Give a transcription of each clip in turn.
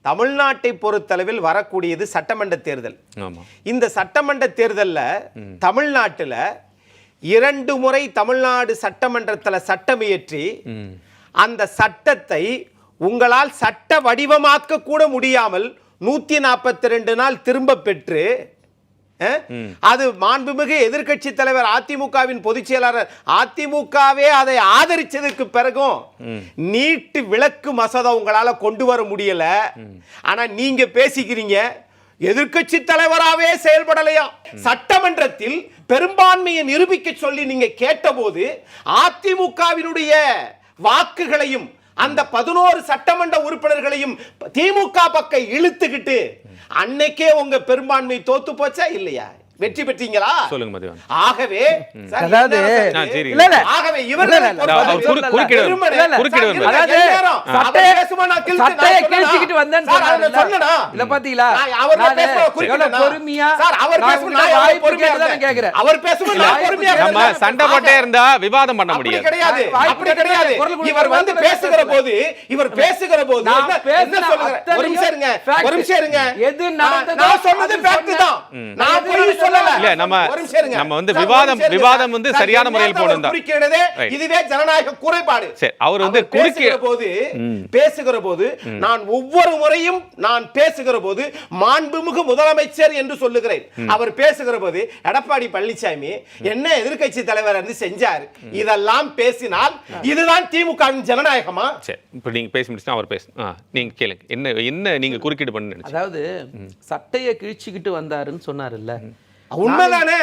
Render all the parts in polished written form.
தமிழ்நாட்டை பொறுத்தளவில் வரக்கூடியது சட்டமன்ற தேர்தல். இந்த சட்டமன்ற தேர்தலில் தமிழ்நாட்டில் 2 முறை தமிழ்நாடு சட்டமன்றத்தில் சட்டம் இயற்றி அந்த சட்டத்தை உங்களால் சட்ட வடிவமாக்க கூட முடியாமல் 142 நாள் திரும்ப பெற்று அது மாண்புமிகு எதிர்க்கட்சி தலைவர் அதிமுகவின் பொதுச் செயலாளர் அதிமுகவே அதை ஆதரிச்சதுக்கு பிறகும் நீட்டு விலக்கு மசோதா உங்களால கொண்டு வர முடியல. ஆனா நீங்க பேசிக்கிறீங்க எதிர்க்கட்சி தலைவராகவே செயல்படலையா. சட்டமன்றத்தில் பெரும்பான்மையை நிரூபிக்க சொல்லி நீங்க கேட்டபோது அதிமுகவினுடைய வாக்குகளையும் அந்த 11 சட்டமன்ற உறுப்பினர்களையும் திமுக பக்கம் இழுத்துக்கிட்டு அன்னைக்கே உங்க பெரும்பான்மை தோத்து போச்சா இல்லையா? வெற்றி பெற்றீங்களா? சொல்லுங்க மதிவான். ஆகவே அதாவது ஆகவே இவர்கள் சட்டையை கிழிச்சிட்டு வந்தேன்னு சொன்னா இல்ல பாத்தீங்களா? அவர் பொறுமையா அவர் கேக்குறேன். அவர் பேசும்போது நம்ம சண்டை போட்டே இருந்தா விவாதம் பண்ண முடியாது. கிடையாது, அப்படி கிடையாது. இவர் வந்து பேசுகிற போது என்ன சொல்லுங்க? ஒரு நிமிஷம் இருங்க. எது நடந்ததோ நான் சொன்னது ஃபேக்ட் தான். நான் போய் இல்ல நம்ம வந்து விவாதம் வந்து சரியான முறையில் போடுறோம். இதுவே ஜனநாயக குறைபாடு. அவர் வந்து பேசுகிற போது நான் ஒவ்வொரு முறையும் நான் பேசுகிற போது மாண்புமிகு முதலமைச்சர் என்று சொல்லுகிறேன். அவர் பேசுகிற போது எடப்பாடி பழனிசாமி என்ன எதிர்க்கட்சி தலைவர் இருந்து செஞ்சார் இதெல்லாம் பேசினால் இதுதான் திமுகவின் ஜனநாயகமா? சரி, இப்ப நீங்க பேசி முடிச்சா அவர் பேசு. நீங்க கேளுங்க. என்ன நீங்க குறுக்கிட்டு பண்ணு. அதாவது சட்டையை கிழிச்சிக்கிட்டு வந்தாருன்னு சொன்னாருல்ல, உண்மைதானே?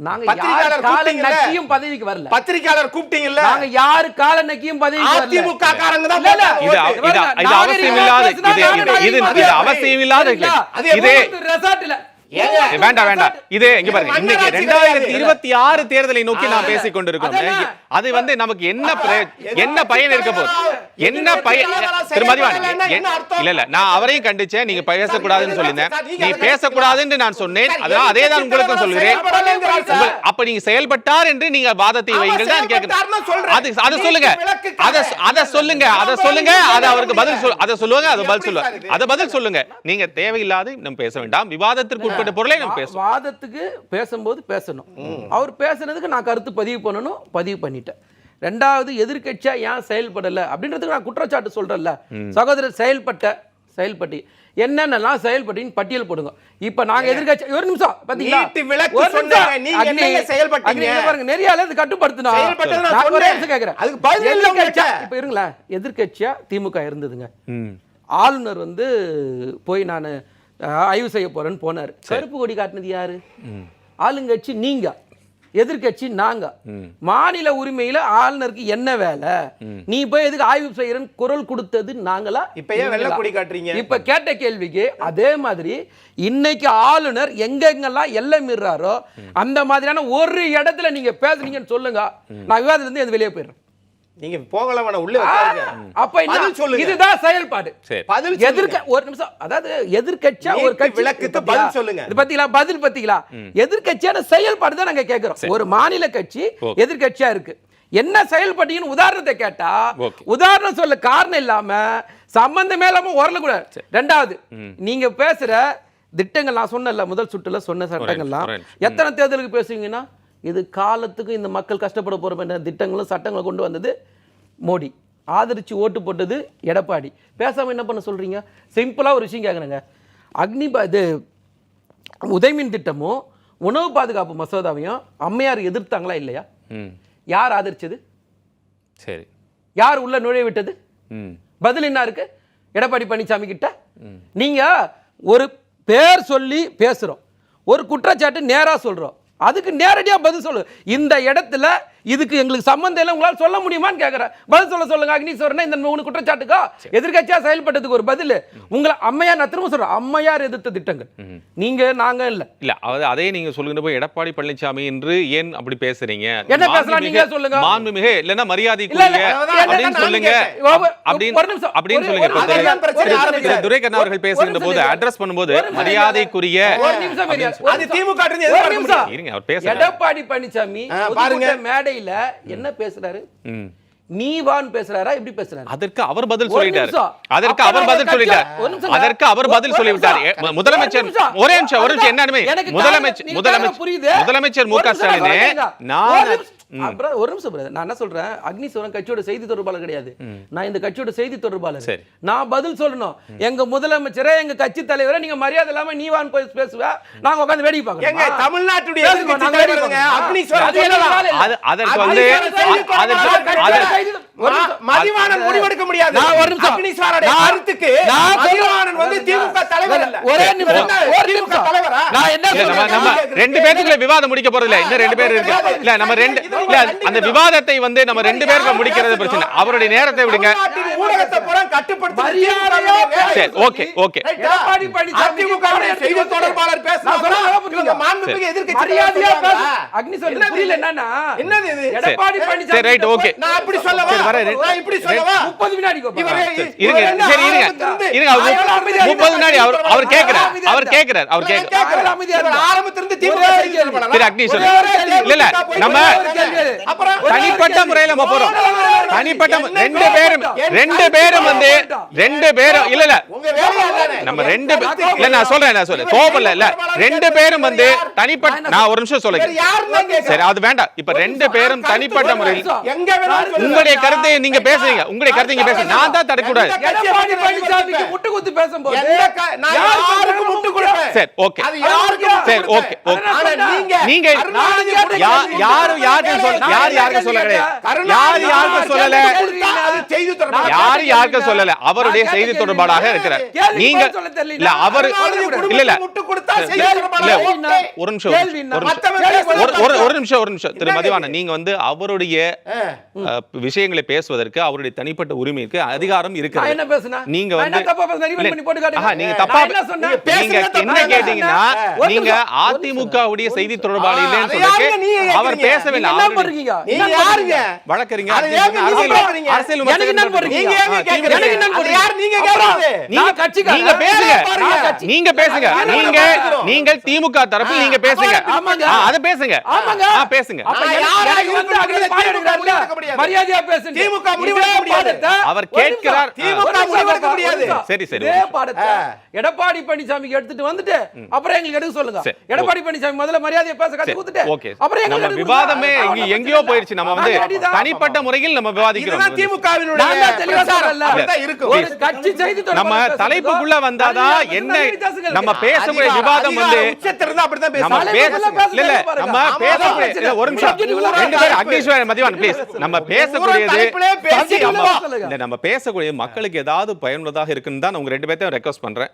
நாங்க யார் கால நக்கியும் பதவிக்கு வரல. பத்திரிக்கையாளர் கூப்பிட்டீங்கல்ல, நாங்க யாரு கால நக்கியும் பதவிக்கு வரல. அதிமுக காரங்க தான். இது அவசியம் இல்லாத அவசியம் இல்லாத இதே ரெசார்ட்ல வேண்டாம். இது இங்க பாருங்க, இன்னைக்கு 2026 தேர்தலை நோக்கி நாம் பேசிக் கொண்டிருக்கிறோம். அது வந்து நமக்கு என்ன பயன் இருக்க போகுது? என்ன பயன்? இல்ல நான் அவரையும் கண்டிச்சேன். நீங்க பேசக்கூடாதுன்னு சொல்லிருந்தேன். நீ பேசக்கூடாதுன்னு நான் சொன்னேன். அதனால அதே தான் உங்களுக்கும் சொல்கிறேன். அப்ப நீங்க செயல்பட்டார் என்று நீங்க வாதத்தை வைங்கள் தான் கேட்கிறேன். அதை சொல்லுங்க, அதை சொல்லுங்க. அது அவருக்கு பதில் அதை சொல்லுவாங்க. அதை பதில் சொல்லுங்க. நீங்க தேவையில்லாத நம்ம பேச வேண்டாம். விவாதத்திற்கு வாதத்துக்கு பேசும்போது பேசணும். அவர் பேசுனதுக்கு நான் கருத்து பதிவு பண்ணிட்டேன். ரெண்டாவது எதிர்க்கட்சியா ஏன் செயல்படல அப்படின்றதுக்கு நான் குற்றச்சாட்டு சொல்றேன்ல. சகோதரர் செயல்பட்டு என்னென்னலாம் செயல்பட்டின்னு பட்டியல் போடுங்க. இப்ப நாங்க எதிர்க்கட்சி ஒரு நிமிஷம் பாத்தீங்களா, நெறியால இது கட்டுப்படுத்தினா இப்ப இருங்களா, எதிர்க்கட்சியா திமுக இருந்ததுங்க. ஆளுநர் வந்து போய் நான் ஆய்வு செய்ய போறேன்னு போனாரு. கருப்பு கொடி காட்டினது யாரு? ஆளுங்கட்சி நீங்க, எதிர்கட்சி நாங்க. மாநில உரிமையில ஆளுநருக்கு என்ன வேலை? நீ போய் எதுக்கு ஆய்வு செய்யறன்னு குரல் கொடுத்தது நாங்களா? இப்ப ஏன் வெள்ளை கொடி காட்டுறீங்க? இப்ப கேட்ட கேள்விக்கு அதே மாதிரி இன்னைக்கு ஆளுநர் எங்கெங்கெல்லாம் எல்லை மீறாரோ அந்த மாதிரியான ஒரு இடத்துல நீங்க பேசுனீங்கன்னு சொல்லுங்க, நான் விவாதத்துல இருந்து எது வெளியே போயிடுறேன். நீங்க போகலவன உள்ள வைக்காதீங்க. அப்ப பதில் சொல்லுங்க. இதுதான் செயல்பாடு. பதில் எதிர்க்க ஒரு நிமிஷம், அதாவது எதிர்க்கட்சியா ஒரு கட்சி விளக்குக்கு பதில் சொல்லுங்க. இது பத்திங்களா? பதில் பத்திங்களா? எதிர்க்கட்சியான செயல்பாடு தான் நாங்க கேக்குறோம். ஒரு மாநில கட்சி எதிர்க்கட்சியா இருக்கு, என்ன செயல்பட்டீங்கன்னு உதாரணத்தை கேட்டா உதாரணம் சொல்ல காரணம் இல்லாம சம்பந்தமே இல்லாம வரக்கூடாது. ரெண்டாவது, நீங்க பேசுற திட்டங்கள் நான் சொன்னல, முதல் சுற்றுல சொன்ன சட்டங்கள்லாம் எத்தனை தேர்தலுக்கு பேசுவீங்கன்னா இது காலத்துக்கு இந்த மக்கள் கஷ்டப்பட போற திட்டங்களும் சட்டங்களும் கொண்டு வந்தது மோடி, ஆதரிச்சு ஓட்டு போட்டது எடப்பாடி. பேசாம என்ன பண்ண சொல்றீங்க? சிம்பிளா ஒரு விஷயம் கேட்குறேங்க. இது உதயமின் திட்டமும் உணவு பாதுகாப்பு மசோதாவையும் அம்மையார் எதிர்த்தாங்களா இல்லையா? யார் ஆதரிச்சது? சரி, யார் உள்ள நுழைய விட்டது? பதில் என்ன இருக்கு எடப்பாடி பழனிசாமி கிட்ட? நீங்க ஒரு பேர் சொல்லி பேசுறோம், ஒரு குற்றச்சாட்டு நேரா சொல்றோம், அதுக்கு நேரடியா பதில் சொல்லு. இந்த இடத்துல இதுக்கு எங்களுக்கு சம்பந்தம் இல்லை உங்களால் சொல்ல முடியுமான்னு கேட்கிறேன். பதில் சொல்லுங்க. அக்னீஸ்வரன் இந்த 3 குற்றச்சாட்டுக்கா எதிர்க்கட்சியா செயல்பட்டதுக்கு ஒரு பதில் உங்களை அம்மையார், நான் திரும்ப சொல்றேன், அம்மையார் எதிர்த்த திட்டங்கள் நீங்க நாங்க இல்ல அதே நீங்க சொல்லுங்க. போய் எடப்பாடி பழனிசாமி என்று ஏன் அப்படி பேசுறீங்க? என்ன பேசலாம் நீங்க சொல்லுங்க. மாண்புமிகு இல்லனா மரியாதைக்குரிய அப்படின்னு சொல்லுங்க. அப்படின்னு சொல்லுங்க. துரைக்கண்ணா அவர்கள் பேசுகின்ற போது அட்ரஸ் பண்ணும்போது மரியாதைக்குரிய அது திமுக இருங்க அவர் பேச. எடப்பாடி பழனிசாமி பாருங்க மேடையில என்ன பேசுறாரு? நீ வான்னு பேசுறாரா எப்படி பேசுறாரு? அதற்கு அவர் பதில் ஒரு சொல்லிட்டார். நிமிஷம். அதற்கு அப்ப அவர் நான் பதில் கட்சி- சொல்லிட்டார். ஒரு நிமிஷம். அதற்கு அவர் பதில் ஒரு சொல்லிவிட்டார். நிமிஷம். முதலமைச்சர் ஒரே நிமிஷம் ஒரு நிமிஷம் என்ன எனக்கு காரணம் புரியுது. முதலமைச்சர் மு க ஒரு நிமிஷம் ஸ்டாலினே சொல்றேன். நான் ஒரு நிமிஷம். அப்புறம் ஒரு நிமிஷம் brother. நான் என்ன சொல்றேன், அக்னிஸ்வரன் கட்சியோட செய்தி தொடர்பாளர் கிடையாது. நான் இந்த கட்சியோட செய்தி தொடர்பாளர். சரி. நான் பதில் சொல்லணும். எங்க முதலமைச்சரே எங்க கட்சி தலைவரே நீங்க மரியாதை இல்லாம நீ வான்னு போய் பேசுவ, நாங்க உட்கார்ந்து வேடிக்கை பார்க்கணும். எங்க தமிழ்நாட்டுடைய பேசுங்க, எதிர்க்கட்சி நாங்க வேடிக்கை தலைவருங்க, பார்க்கணும். அக்னிஸ்வரன் அது என்ன சொல்லலாம். வேலை இல்ல. அதற்கு வந்து மதிவாணன் முடிவெடுக்க முடியாது. நான் ஒரு நிமிஷம். அக்னிஸ்வரனுடைய கருத்துக்கு நான் மதிவாணன் வந்து திமுக தலைவர் இல்ல. ஒரே நிமிஷம். ஒரு திமுக நிமிஷம். தலைவரா? நான் என்ன இல்ல, நம்ம சொல்றேன்? ரெண்டு பேருக்குள்ள விவாதம் முடிக்க போறது இல்ல. இன்னும் ரெண்டு பேர் இருக்கு. இல்ல நம்ம ரெண்டு இல்ல அந்த விவாதத்தை வந்து நம்ம ரெண்டு பேருக்கு முடிக்கிறது பிரச்சனை. அவருடைய நேரத்தை விடுங்க. தமிழ்நாட்டின் ஊடகத்தை பூரா கட்டுப்படுத்துறது மரியாதையா திமுக வுடைய வேலை. சரி, ஓகே ஓகே. எடப்பாடி பழனிசாமி அதிமுகவுடைய செய்தி தொடர்பாளர் பேசுறாங்க. இவங்க மாண்புமிகு எதிர்க்கட்சி மரியாதையா தலைவர் பேசு. சொல்றாங்க. அக்னிஸ்வரன் புரியல என்னன்னா என்னது இது? எடப்பாடி சரி, பழனிசாமி ரைட், ஓகே. நான் அப்படி சொல்லவா? சரி, வரேன். நான் இப்படி சொல்லவா? 30 வினாடி கோபா. இவரே இருங்க சரி இருங்க இருங்க அவர் 30 வினாடி அவர் கேக்குறார் அவர் கேக்குறார் அவர் கேக்குறார் ஆரம்பத்திலிருந்து திமுக செய்தி தொடர்பாளரா? திரு அக்னீஸ்வரன் இல்ல இல்ல நம்ம தனிப்பட்ட முறையில நம்ம போறோம். தனிப்பட்ட ரெண்டு பேரும் வந்து ரெண்டு பேரும் இல்ல இல்ல உங்க வேலையா தானே? நம்ம ரெண்டு இல்ல நான் சொல்றேன் கோபம் இல்ல ரெண்டு பேரும் வந்து தனிப்பட்ட நான் ஒரு நிமிஷம் வேற சொல்லுங்க யாருன்னு தான் கேக்குறேன். சரி அது வேண்டாம். இப்ப ரெண்டு பேரும் தனிப்பட்ட முறையில் எங்க வேணாலும் சொல்லுங்க. உங்களுடைய கருத்தை நீங்க பேசுறீங்க. உங்களுடைய கருத்தை நீங்க பேசுங்க. நான் தான் தடக்கூடாது. எடப்பாடி பழனிசாமிக்கு முட்டு குத்து பேசும்போது நான் யாருக்கு முட்டு கொடுப்பேன்? சரி ஓகே அது யாருக்கு முட்டு சரி கொடுப்பேன்? ஓகே ஓகே ஆனா நீங்க யாரும் யாருக்கும் சொல்ல யாருக்கும் சொல்ல கிடையாது. யாருக்கும் சொல்லல. அது செய்தி தொடர்பாளர். யாருக்கும் சொல்லல. அவருடைய செய்தி தொடர்பாளராக இருக்கிறார். நீங்க இல்ல அவர் இல்ல இல்ல முட்டு கொடுத்தா செய்தி இல்ல தொடர்பாளர். ஓகே. ஒரு நிமிஷம் ஒரு நிமிஷம் திரு மதிவாணன் நீங்க வந்து அவருடைய விஷயங்களை பேசுவதற்கு அவருடைய தனிப்பட்ட உரிமைக்கு அதிகாரம் நான் இருக்கிறது. என்ன பேசுனா நீங்க நான் வந்து என்ன தப்பா பேசுனா ரிவெண்ட் பண்ணி போட்டு காட்டுங்க. ஆஹா, நீங்க தப்பா நான் என்ன சொன்னேன்? நீங்க என்ன கேட்டீங்கன்னா நீங்க அதிமுகவுடைய செய்தி தொடர்பாளர் இல்லைன்னு அதை யாருங்க சொல்லிட்டு நீங்க அவர் கேக்குறீங்க? பேசவில்லை. என்ன அவருடைய பண்றீங்க? நீங்க என்ன யாருங்க? வழக்கறிஞர் அதை ஏங்க நீங்க கேக்குறீங்க? அரசியல் எனக்கு என்ன பண்றீங்க? நீங்க ஏங்க கேக்குறீங்க? எனக்கு என்ன அதை பண்றீங்க? யார் நீங்க கேக்குறது? நான் கட்சிக்காரன். நீங்க பேசுங்க. பாருங்க. நீங்க பேசுங்க. நீங்கள் திமுக தரப்பில் நீங்க பேசுங்க. ஆமாங்க. அத பேசுங்க. ஆமாங்க. பேசுங்க. அப்ப நான் எனக்கு யாரா வந்து இருக்கிறது அக்னி பாடம் எடுக்கிறாருல்ல? முடிவெடுக்க முடியாது. மரியாதையா பேசுங்க. திமுக முடிவெடுக்க முடியாது. அவர் கேட்கிறார். திமுக முடிவெடுக்க முடியாது. சரி, சரி. இதே பாடத்தை எடப்பாடி பழனிசாமிக்கு எடுத்துட்டு வந்துட்டு அப்புறம் எங்களுக்கு எடுக்க சொல்லுங்க. சரி. எடப்பாடி பழனிசாமி முதல்ல மரியாதையா பேச கத்து கொடுத்துட்டு ஓகே. அப்புறம் நம்ம எங்களுக்கு விவாதமே எங்கேயோ போயிடுச்சு. நம்ம வந்து தனிப்பட்ட முறையில் நம்ம விவாதிக்கிறோம். இதுதான் திமுகவினுடைய நான் தான் தெளிவா பிரச்சாரம். சொல்றேன்ல. அப்படிதான் இருக்கும். ஒரு கட்சி செய்தி தொடர்பாளர் நம்ம பேசுறதுக்கோ, தலைப்புக்குள்ள வந்தாதான் அதிகாரம் என்ன வித்தியாசங்கள் நம்ம இருக்கு. பேசக்கூடிய விவாதம் வந்து உச்சத்துல இருந்தா அப்படிதான் நம்ம பேசுவாங்க. பேச இல்ல இல்ல நம்ம பேசக்கூடிய ஒரு நிமிஷம் ரெண்டு பேரும் அக்னீஸ்வரன் மதிவான் ப்ளீஸ் நம்ம பேசக்கூடியது தலைப்பிலே பேசி நம்ம சொல்லுங்க. நம்ம பேசக்கூடிய மக்களுக்கு ஏதாவது பயனுள்ளதாக இருக்குன்னு தான் உங்க ரெண்டு பேர்த்தையும் ரெக்வஸ்ட் பண்றேன்.